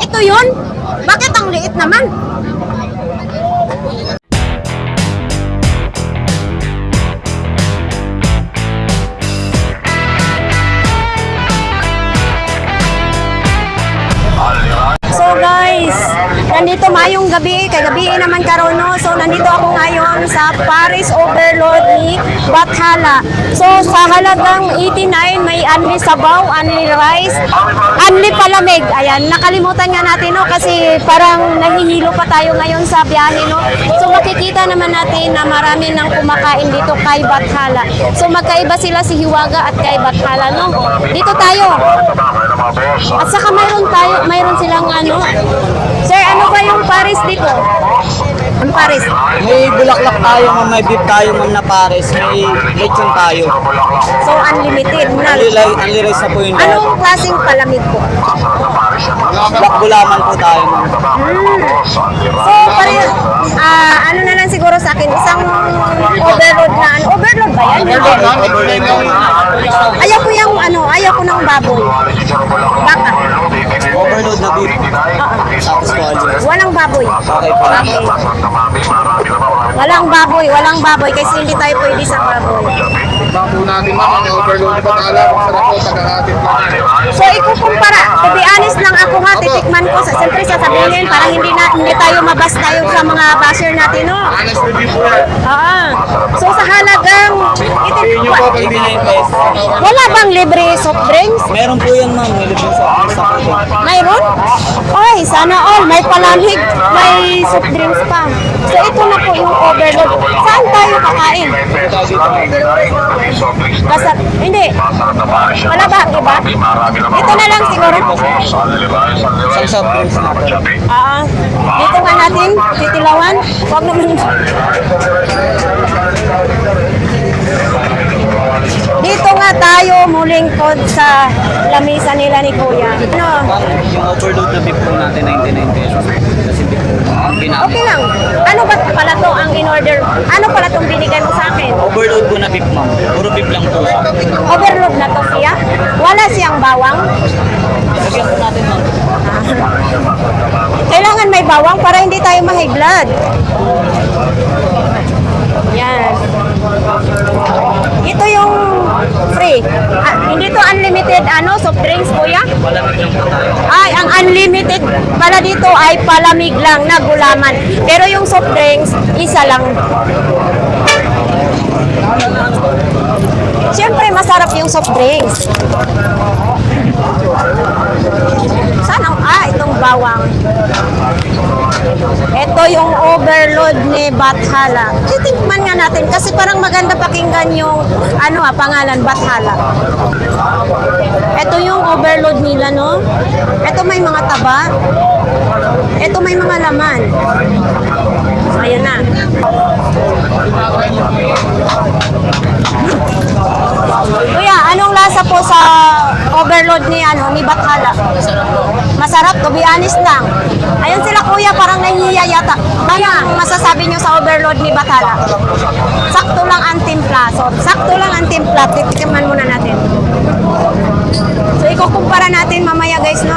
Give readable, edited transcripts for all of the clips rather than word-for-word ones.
Ito yun? Bakit ang liit naman? So guys, nandito mayong gabi, kay gabi naman karon no. So nandito ako ngayon sa Paris Overload ni Bathala. So sa halagang 89 may unli sabaw, unli rice, unli palamig. Ayan, nakalimutan nga natin no kasi parang nahihilo pa tayo ngayon sa biyahe no. So makikita naman natin na marami nang kumakain dito kay Bathala. So magkaiba sila si Hiwaga at kay Bathala no. Dito tayo. At saka mayroon silang ano. Sir, ano ba yung Paris dito? Ang Paris? May bulaklak tayo, ma'am. May beef tayo, ma'am, na Paris. May lechon tayo. So, unlimited na. Unli rice na po yun. Anong klaseng palamig po? Black gulaman po tayo, ma'am. So, ano na lang siguro sa akin, isang overload na, overload ba yan? Ayaw ko yung, ayaw ko ng baboy. Baka. Overload na beef. Tapos quality. Walang baboy. Okay po. Okay. Walang baboy kasi hindi tayo pwede sa baboy. Bangko natin ma'am, ang overload ba tala, masarap po, tagahatid po. So ikukumpara, to be honest lang ako nga, titikman ko, siyempre sasabihin, parang hindi tayo mabas tayo sa mga basher natin, no? Honest review po yan. So sa halagang, Inyo po, pag hindi wala bang libre soft drinks? Meron po yan, ma'am. May libre sa po. Mayroon? Ay, sana all, may palamig, may soft drinks pa. So ito na po yung overload. Saan tayo kakain? Hindi. Wala ba? Iba? Ito na lang siguro. Isang soft drinks na po. Dito nga natin, titilawan. Huwag naman. Dito nga tayo mulingkod sa lamisa nila ni Kuya. Yung overload na beef po natin, 99 pesos. Kasi beef po. Okay lang. Ano ba pala to ang in-order? Ano pala tong binigay mo sa akin? Overload po na beef, ma'am. Puro beef lang po siya. Overload na to siya? Wala siyang bawang? Lagyan po natin, ma'am. Kailangan may bawang para hindi tayo ma-high blood. Yan. Ito yung free. Hindi to unlimited soft drinks, Kuya? Palamig lang po tayo. Ay, ang unlimited pala dito ay palamig lang na gulaman. Pero yung soft drinks, isa lang. Siyempre, masarap yung soft drinks. Sana, itong bawang. Ito yung overload ni Bathala. Titikman nga natin kasi parang maganda pakinggan yung pangalan Bathala. Ito yung overload nila, no? Ito may mga taba. Ito may mga laman. Ayan na. Kuya, anong lasa po sa overload ni Bathala? Masarap, to be honest lang. Ayun sila kuya, parang nahihiya yata. Ano ang masasabi nyo sa overload ni Bathala? Sakto lang ang timpla. So, sakto lang ang timpla. Titikiman muna natin. So, ikukumpara natin mamaya guys, no?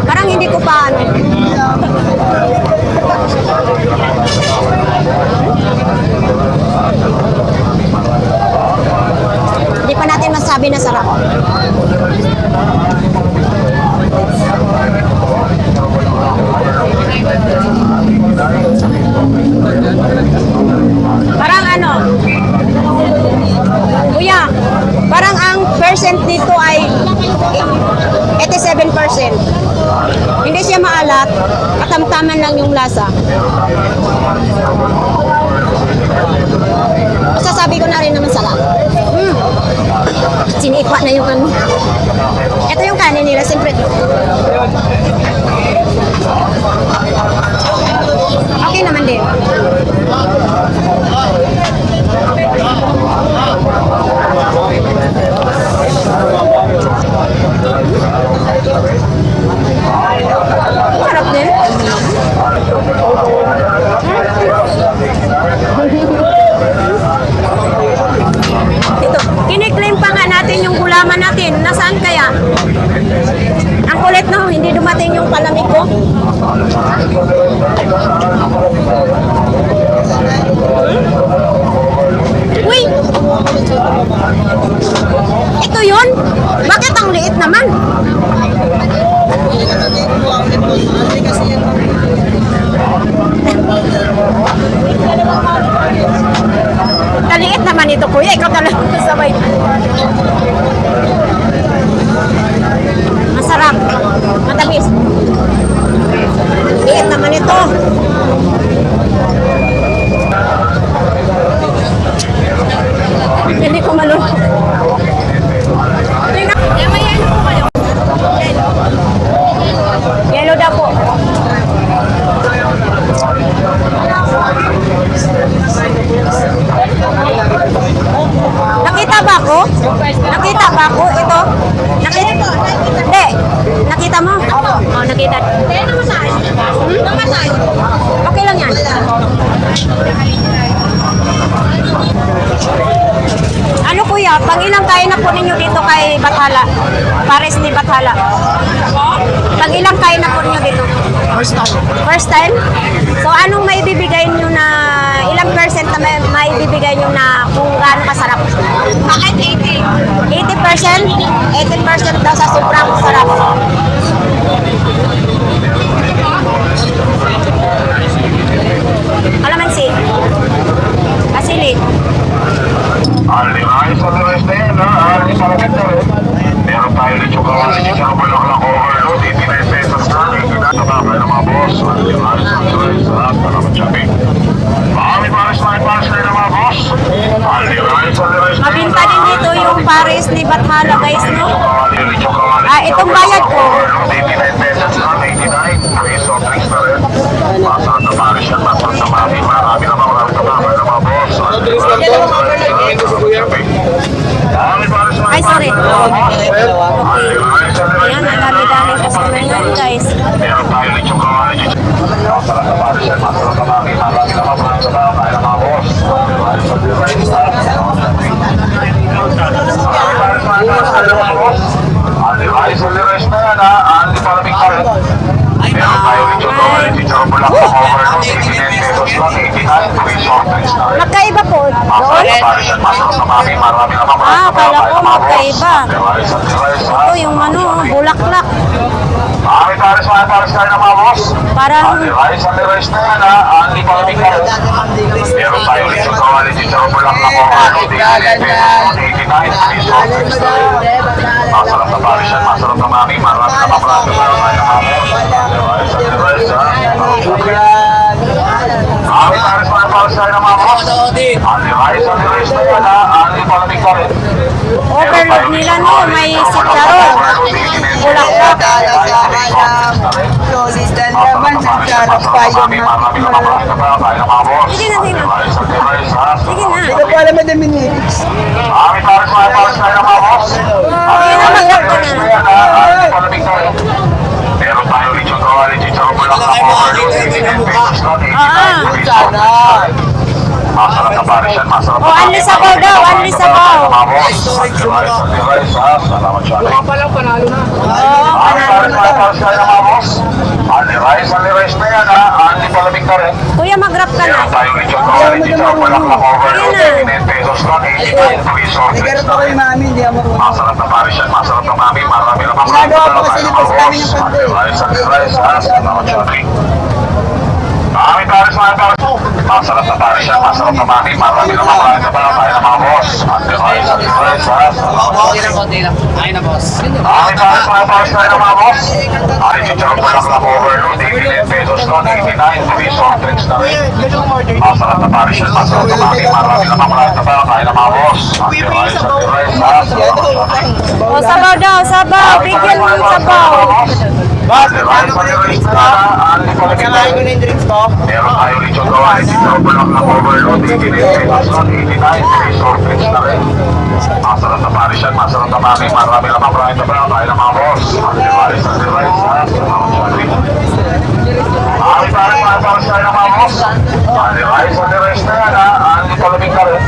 Parang hindi ko pa Hindi pa natin masabi na sarap. Parang Kuya, parang ang percent dito ay 87%. Hindi siya maalat, katamtaman lang yung lasa. Masasabi ko na rin naman sarap. Sinipa na yung Ito yung kanin nila, siyempre. Okay naman din. Sarap din. dito, kuya. Ikaw talaga sabay. Masarap. Matamis. Liit naman ito. Hindi ko malunod. Tingnan. May yellow po kayo. Yellow daw po. Nakita ba ako? Nakita ba ako? Ito? Nakita? Hindi. Nakita mo? Oo, nakita. Okay lang yan. Ano kuya, pang ilang kain na po ninyo dito kay Bathala? Pares ni Bathala. Pang ilang kain na po ninyo dito? First time? So anong maibibigay nyo na, ilang percent na maibibigay nyo na kung gaano kasarap? Bakit 80? 80%? 80% daw sa sobrang sarap. Kalamansi. Asili. Alliance sa Restena, meron tayo rin yung kawalan yung sabulok ng overload, 89 pesos na, kinakababa ng mga boss, Alliance sa Restena, salamat shopping. Marami pares na ng mga boss, Alliance sa Restena. Mabinta din dito yung Paris ni Bathala guys, no? Itong bayad ko. 89 pesos na, 89, peso, 3 na rin. Masarap na Paris yan, masarap na marami ng mga boss, Alliance sa Ay, sorry. Ayan, ang dami-dami customer ngayon guys. Meron tayo rin yung kawalan yung masarap na Paris yan, masarap na marami ng mga boss. Alliance sa Restena, hindi pa lamig pa rin. Meron tayo rin yung kawalan yung chocolate ng overload, 89 pesos lang, 89, free soft drinks na rin. Magkaiba po doon? Akala ko magkaiba. Ito yung ano, bulaklak. Pares tayo ng mga boss. Parang, Alliance sa Restena, hindi pa lamig pa rin. Meron tayo rin yung kawalan yung chocolate ng overload, 89 pesos, 89, free soft drinks na rin. Masarap na Paris yan, masarap na mami, marami na maprado na tayo ng mga boss. Alliance sa Restena, pares tayo ng mga boss. Alliance sa Restena, hindi pa lamig pa rin. overload nila no, may sitaron. Bulaklak. Solidan naman sa sarap tayo na. Sige na, sige na. Sige na. Hindi ko alam na minutes. Pares tayo ng mga boss. Meron tayo rin yung kawalan yung chocolate ng overload, 89 pesos lang, 89, free soft drinks na rin. Masarap na Paris yan, masarap na Anli Sabaw daw, Anli Sabaw. Salamat siya. Palang panalo na. Pares tayo ng mga boss. Anli rice na yan ha, hindi pa lamig na rin. Kuya, mag-rap ka na. Meron tayo rin yung kawalan yung chocolate ng overload, 89 pesos lang, 89, free soft Nagkaroon drinks pa na kay rin. mami, hindi ako marunong. Masarap na Paris yan, masarap na mami, marami na mga Ginagawa ko kasi lipas namin yung pante. rice ha, salamat siya. Pares. Masarap na Paris yan, masarap na mami, marami na mga tayo ng mga boss. Rice ha, Konti lang. Ayun na, boss. Pares tayo ng mga boss. Yung chocolate ng overload, 89 pesos lang, 89, free soft drinks na rin. Masarap na Paris yan, masarap na mami, marami na mga tayo ng mga boss. Rice ha, salamat siya. O, sabaw daw, sabaw. Bigyan mo yung sabaw. Kailangan ko na yung drinks ko. Meron tayo rin yung gawain yung chocolate ng overload, 89 pesos lang, 89, free soft drinks na rin. Masarap na Paris yan, masarap na mami, marami na mga tayo ng mga boss. Paris ha, salamat siya. Pares tayo ng mga boss. Rice na yan ha, hindi pa lamig na rin.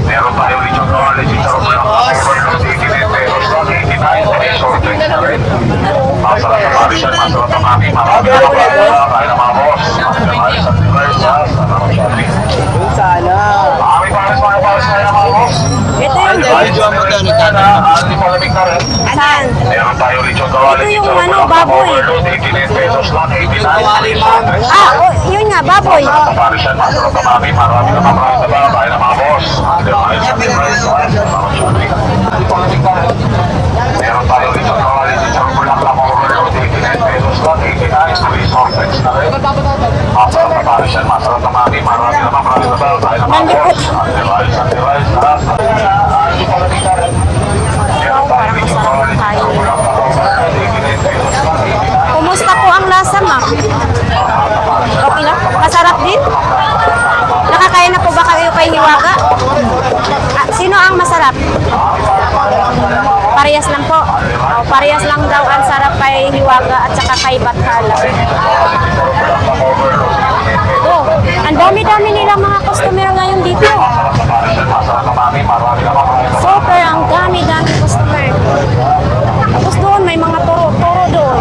Meron tayo rin yung kawalan yung chocolate ng overload, 89 pesos lang, 89, free soft drinks na rin. Masarap na Paris yan, masarap na mami, marami na mga tayo ng mga boss. Rice ha, salamat siya. Sana. Pares tayo ng mga boss. Ito yung, Hindi pa lamig na rin. saan? Meron tayo rin yung kawalan Ito yung yung ano, chocolate ng baboy. overload, 89 pesos lang, 89, free soft drinks na rin. Yun nga, baboy. Paris yan, masarap na mami, marami na mga tayo ng mga boss. Otherwise, meron tayo dito ng quality sa Bulacan Overload 89 pesos lang, 89 free soft drinks na rin. Masarap na tayo siya, masarap na mami, marami na tayo na mga Otherwise, Parang masarap tayo. Kumusta po ang lasa, ma? Okay lang? Masarap din? Nakakain na po ba kayo kay Hiwaga? Sino ang masarap? Parehas lang po. Parehas lang daw ang sarap kay Hiwaga at saka kay Bathala. Oh, ang dami-dami nilang mga customer ngayon dito. Super, ang dami-dami customer. Tapos doon, may mga toro doon.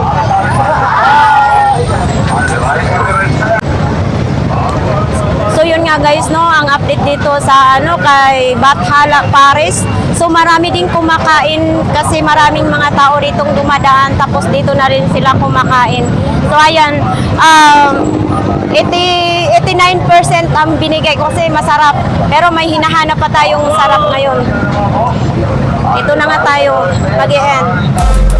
So yun nga guys, no, ang update dito sa kay Bathala Paris. So marami din kumakain kasi maraming mga tao ditong dumadaan, tapos dito na rin sila kumakain. So ayan, 89% ang binigay ko kasi masarap. Pero may hinahanap pa tayong sarap ngayon. Ito na nga tayo, mag-e-end.